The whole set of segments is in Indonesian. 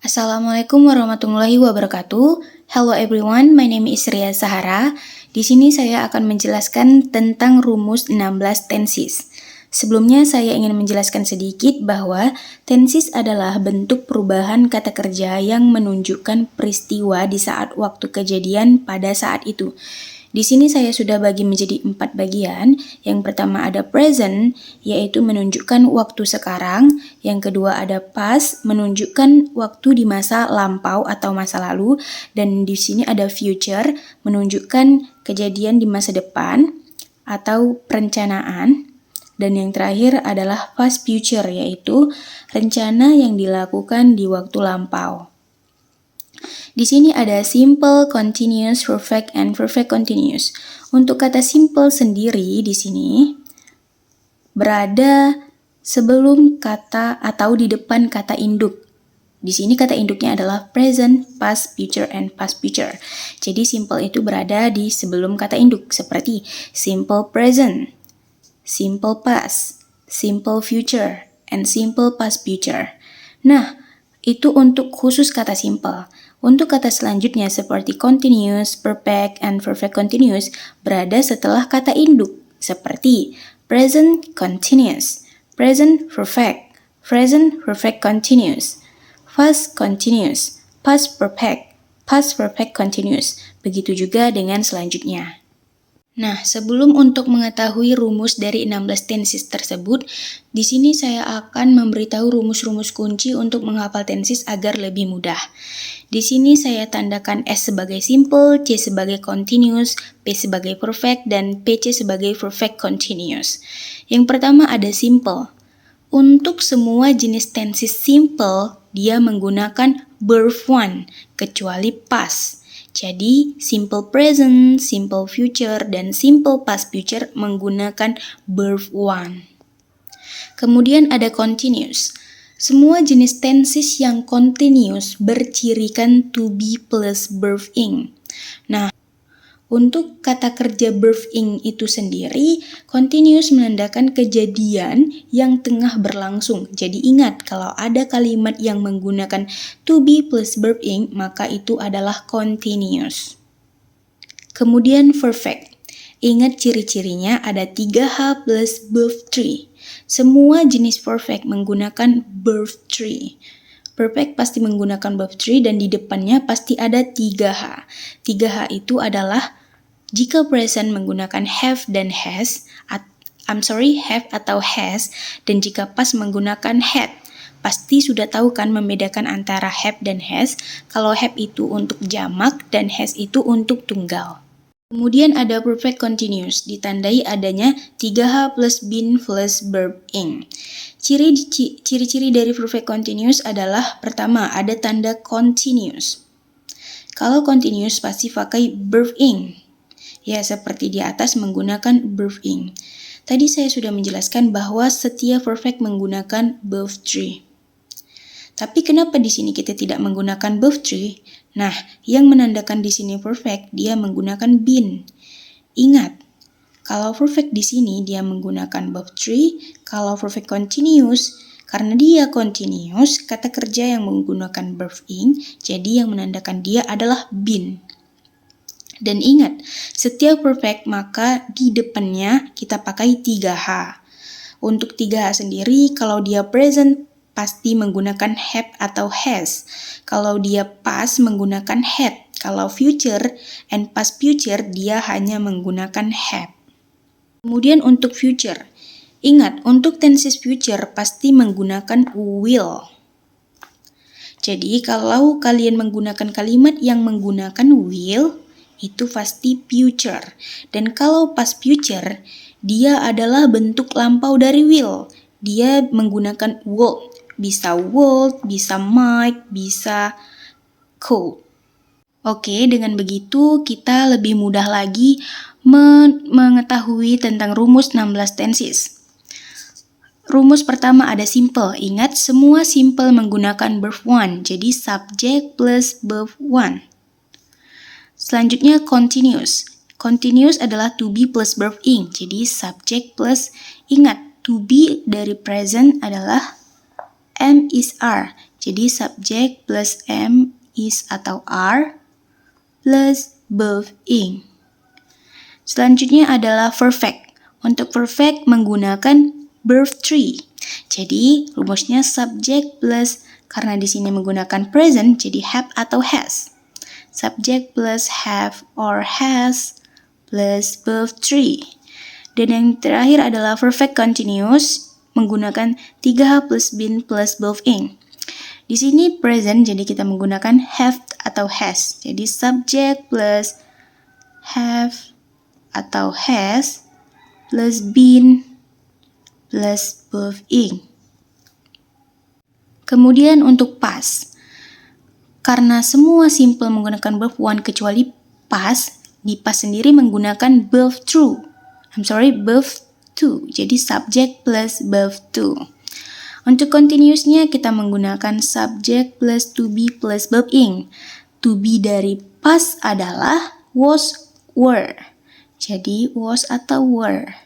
Assalamualaikum warahmatullahi wabarakatuh. Hello everyone, my name is Ria Sahara. Di sini saya akan menjelaskan tentang rumus 16 tenses. Sebelumnya saya ingin menjelaskan sedikit bahwa tenses adalah bentuk perubahan kata kerja yang menunjukkan peristiwa di saat waktu kejadian pada saat itu. Di sini saya sudah bagi menjadi 4 bagian. Yang pertama ada present, yaitu menunjukkan waktu sekarang. Yang kedua ada past, menunjukkan waktu di masa lampau atau masa lalu. Dan di sini ada future, menunjukkan kejadian di masa depan atau perencanaan. Dan yang terakhir adalah past future, yaitu rencana yang dilakukan di waktu lampau. Di sini ada simple, continuous, perfect, and perfect continuous. Untuk kata simple sendiri di sini berada sebelum kata atau di depan kata induk. Di sini kata induknya adalah present, past, future, and past future. Jadi simple itu berada di sebelum kata induk seperti simple present, simple past, simple future, and simple past future. Nah, itu untuk khusus kata simple. Untuk kata selanjutnya seperti continuous, perfect, and perfect continuous berada setelah kata induk seperti present continuous, present perfect continuous, past continuous, past perfect continuous. Begitu juga dengan selanjutnya. Nah, sebelum untuk mengetahui rumus dari 16 tenses tersebut, di sini saya akan memberitahu rumus-rumus kunci untuk menghafal tenses agar lebih mudah. Di sini saya tandakan S sebagai simple, C sebagai continuous, P sebagai perfect, dan PC sebagai perfect continuous. Yang pertama ada simple. Untuk semua jenis tenses simple, dia menggunakan verb one, kecuali past. Jadi, simple present, simple future, dan simple past future menggunakan verb one. Kemudian ada continuous. Semua jenis tenses yang continuous bercirikan to be plus verb ing. Nah, untuk kata kerja verb ing itu sendiri, continuous menandakan kejadian yang tengah berlangsung. Jadi ingat, kalau ada kalimat yang menggunakan to be plus verb ing, maka itu adalah continuous. Kemudian perfect. Ingat ciri-cirinya ada 3H plus verb 3. Semua jenis perfect menggunakan verb 3. Perfect pasti menggunakan verb 3 dan di depannya pasti ada 3H. 3H itu adalah jika present menggunakan have dan has, have atau has, dan jika past menggunakan had. Pasti sudah tahu kan membedakan antara have dan has. Kalau have itu untuk jamak dan has itu untuk tunggal. Kemudian ada perfect continuous, ditandai adanya 3H plus been plus verb ing. Ciri-ciri dari perfect continuous adalah pertama, ada tanda continuous. Kalau continuous pasti pakai verb ing. Ya, seperti di atas menggunakan verb ing. Tadi saya sudah menjelaskan bahwa setiap perfect menggunakan verb 3. Tapi kenapa di sini kita tidak menggunakan verb 3? Nah, yang menandakan di sini perfect, dia menggunakan been. Ingat, kalau perfect di sini dia menggunakan verb 3, kalau perfect continuous, karena dia continuous, kata kerja yang menggunakan verb ing, jadi yang menandakan dia adalah been. Dan ingat, setiap perfect maka di depannya kita pakai 3H. Untuk 3H sendiri, kalau dia present pasti menggunakan have atau has. Kalau dia past menggunakan had. Kalau future and past future dia hanya menggunakan have. Kemudian untuk future. Ingat, untuk tenses future pasti menggunakan will. Jadi kalau kalian menggunakan kalimat yang menggunakan will, itu pasti future. Dan kalau past future, dia adalah bentuk lampau dari will. Dia menggunakan would. Bisa would, bisa might, bisa could. Oke, dengan begitu kita lebih mudah lagi mengetahui tentang rumus 16 tenses. Rumus pertama ada simple. Ingat, semua simple menggunakan verb one. Jadi subject plus verb one. Selanjutnya continuous. Continuous adalah to be plus verb ing. Jadi subject plus, ingat, to be dari present adalah am is are. Jadi subject plus am, is atau are plus verb ing. Selanjutnya adalah perfect. Untuk perfect menggunakan verb 3. Jadi rumusnya subject plus, karena di sini menggunakan present, jadi have atau has. Subject plus have or has plus verb 3. Dan yang terakhir adalah perfect continuous menggunakan 3H plus been plus verb ing. Di sini present, jadi kita menggunakan have atau has. Jadi subject plus have atau has plus been plus verb ing. Kemudian untuk past, karena semua simple menggunakan verb one kecuali past, di past sendiri menggunakan verb verb to. Jadi subject plus verb to. Untuk continuousnya kita menggunakan subject plus to be plus verb ing. To be dari past adalah was, were. Jadi was atau were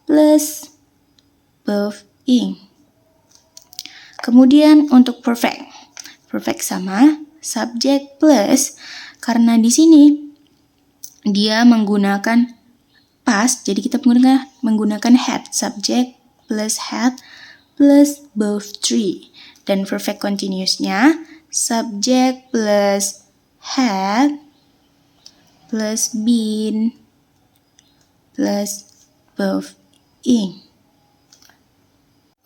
plus verb ing. Kemudian untuk perfect. Perfect sama subject plus, karena di sini dia menggunakan past, jadi kita menggunakan had. Subject plus had plus verb 3. Dan perfect continuousnya subject plus had plus been plus verb ing.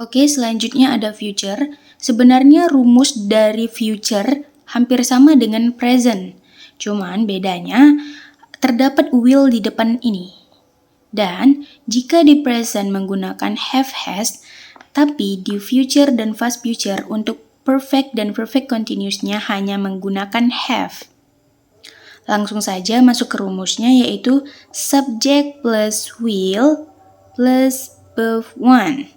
Oke, selanjutnya ada future. Sebenarnya rumus dari future hampir sama dengan present. Cuman bedanya terdapat will di depan ini. Dan jika di present menggunakan have has, tapi di future dan past future untuk perfect dan perfect continuousnya hanya menggunakan have. Langsung saja masuk ke rumusnya, yaitu subject plus will plus verb one.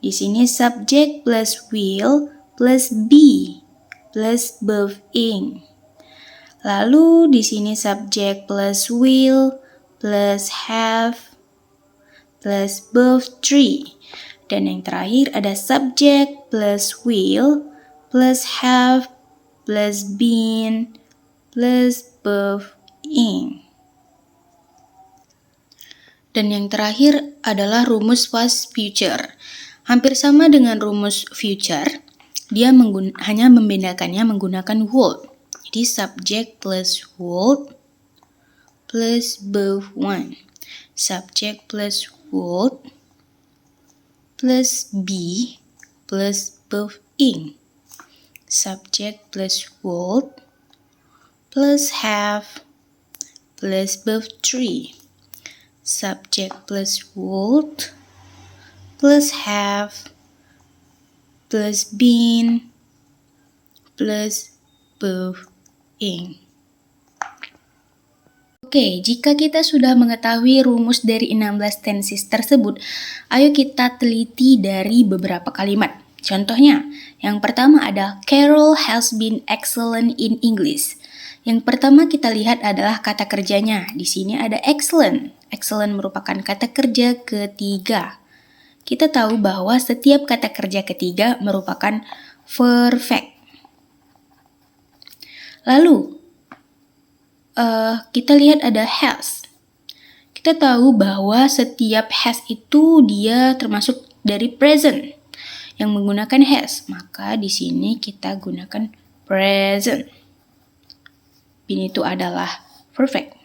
Di sini subject plus will plus be plus verb ing. Lalu di sini subject plus will plus have plus verb 3. Dan yang terakhir ada subject plus will plus have plus been plus verb ing. Dan yang terakhir adalah rumus past future. Hampir sama dengan rumus future, dia hanya membedakannya menggunakan would. Jadi subject plus would plus verb 1. Subject plus would plus be plus verb ing. Subject plus would plus have plus verb 3. Subject plus would plus have plus been plus verb ing. Oke, jika kita sudah mengetahui rumus dari 16 tenses tersebut, ayo kita teliti dari beberapa kalimat. Contohnya, yang pertama ada Carol has been excellent in English. Yang pertama kita lihat adalah kata kerjanya. Di sini ada excellent. Excellent merupakan kata kerja ketiga. Kita tahu bahwa setiap kata kerja ketiga merupakan perfect. Lalu, kita lihat ada has. Kita tahu bahwa setiap has itu dia termasuk dari present yang menggunakan has. Maka di sini kita gunakan present. Been itu adalah perfect.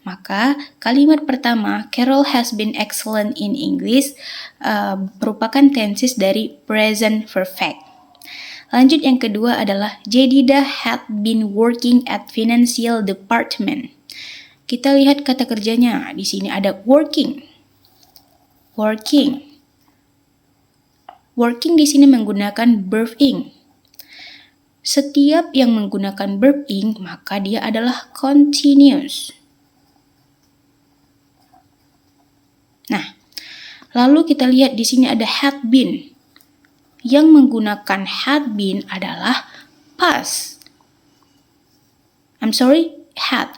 Maka kalimat pertama, Carol has been excellent in English, merupakan tenses dari present perfect. Lanjut yang kedua adalah Jedidah had been working at financial department. Kita lihat kata kerjanya. Di sini ada working. Working. Working di sini menggunakan verb ing. Setiap yang menggunakan verb ing, maka dia adalah continuous. Nah, lalu kita lihat di sini ada had been. Yang menggunakan had been adalah past. Had.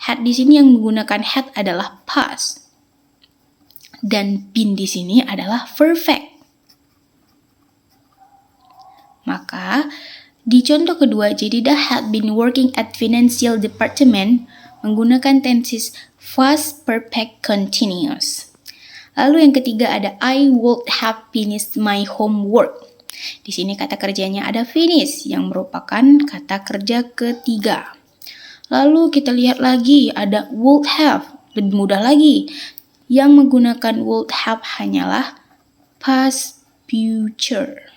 Had di sini yang menggunakan had adalah past. Dan been di sini adalah perfect. Maka di contoh kedua, Jedida had been working at financial department menggunakan tenses past perfect continuous. Lalu yang ketiga ada I would have finished my homework. Di sini kata kerjanya ada finish yang merupakan kata kerja ketiga. Lalu kita lihat lagi ada would have, lebih mudah lagi. Yang menggunakan would have hanyalah past future.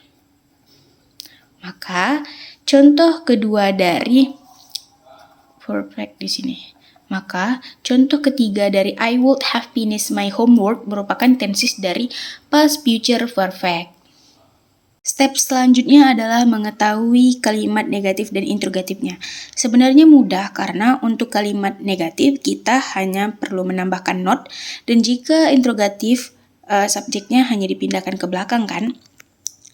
Maka contoh kedua dari perfect di sini. Maka contoh ketiga dari I would have finished my homework merupakan tenses dari past future perfect. Step selanjutnya adalah mengetahui kalimat negatif dan interrogatifnya. Sebenarnya mudah karena untuk kalimat negatif kita hanya perlu menambahkan not, dan jika interrogatif subjeknya hanya dipindahkan ke belakang kan,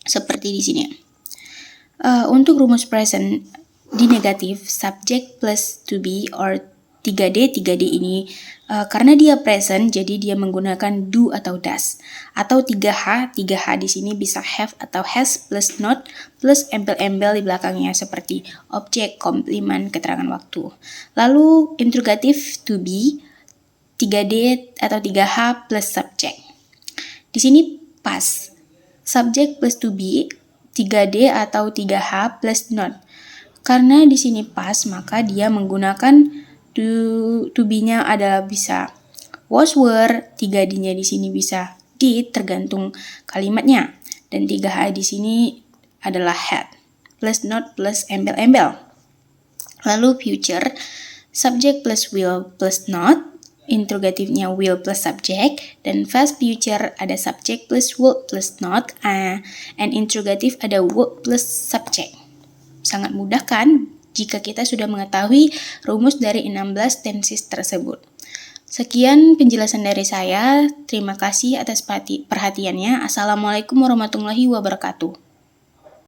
seperti di sini. Untuk rumus present di negatif, subject plus to be or 3D ini karena dia present jadi dia menggunakan do atau does. Atau 3H di sini bisa have atau has plus not plus embel-embel di belakangnya seperti objek, komplement, keterangan waktu. Lalu interrogatif to be 3D atau 3H plus subject. Di sini pas. Subject plus to be 3D atau 3H plus not. Karena di sini pas, maka dia menggunakan to be-nya adalah bisa was were, 3D-nya di sini bisa did, tergantung kalimatnya. Dan 3H di sini adalah had, plus not plus embel-embel. Lalu future, subject plus will plus not, interrogatifnya will plus subject, dan past future ada subject plus would plus not, and interrogative ada would plus subject. Sangat mudah kan jika kita sudah mengetahui rumus dari 16 tenses tersebut. Sekian penjelasan dari saya. Terima kasih atas perhatiannya. Assalamualaikum warahmatullahi wabarakatuh.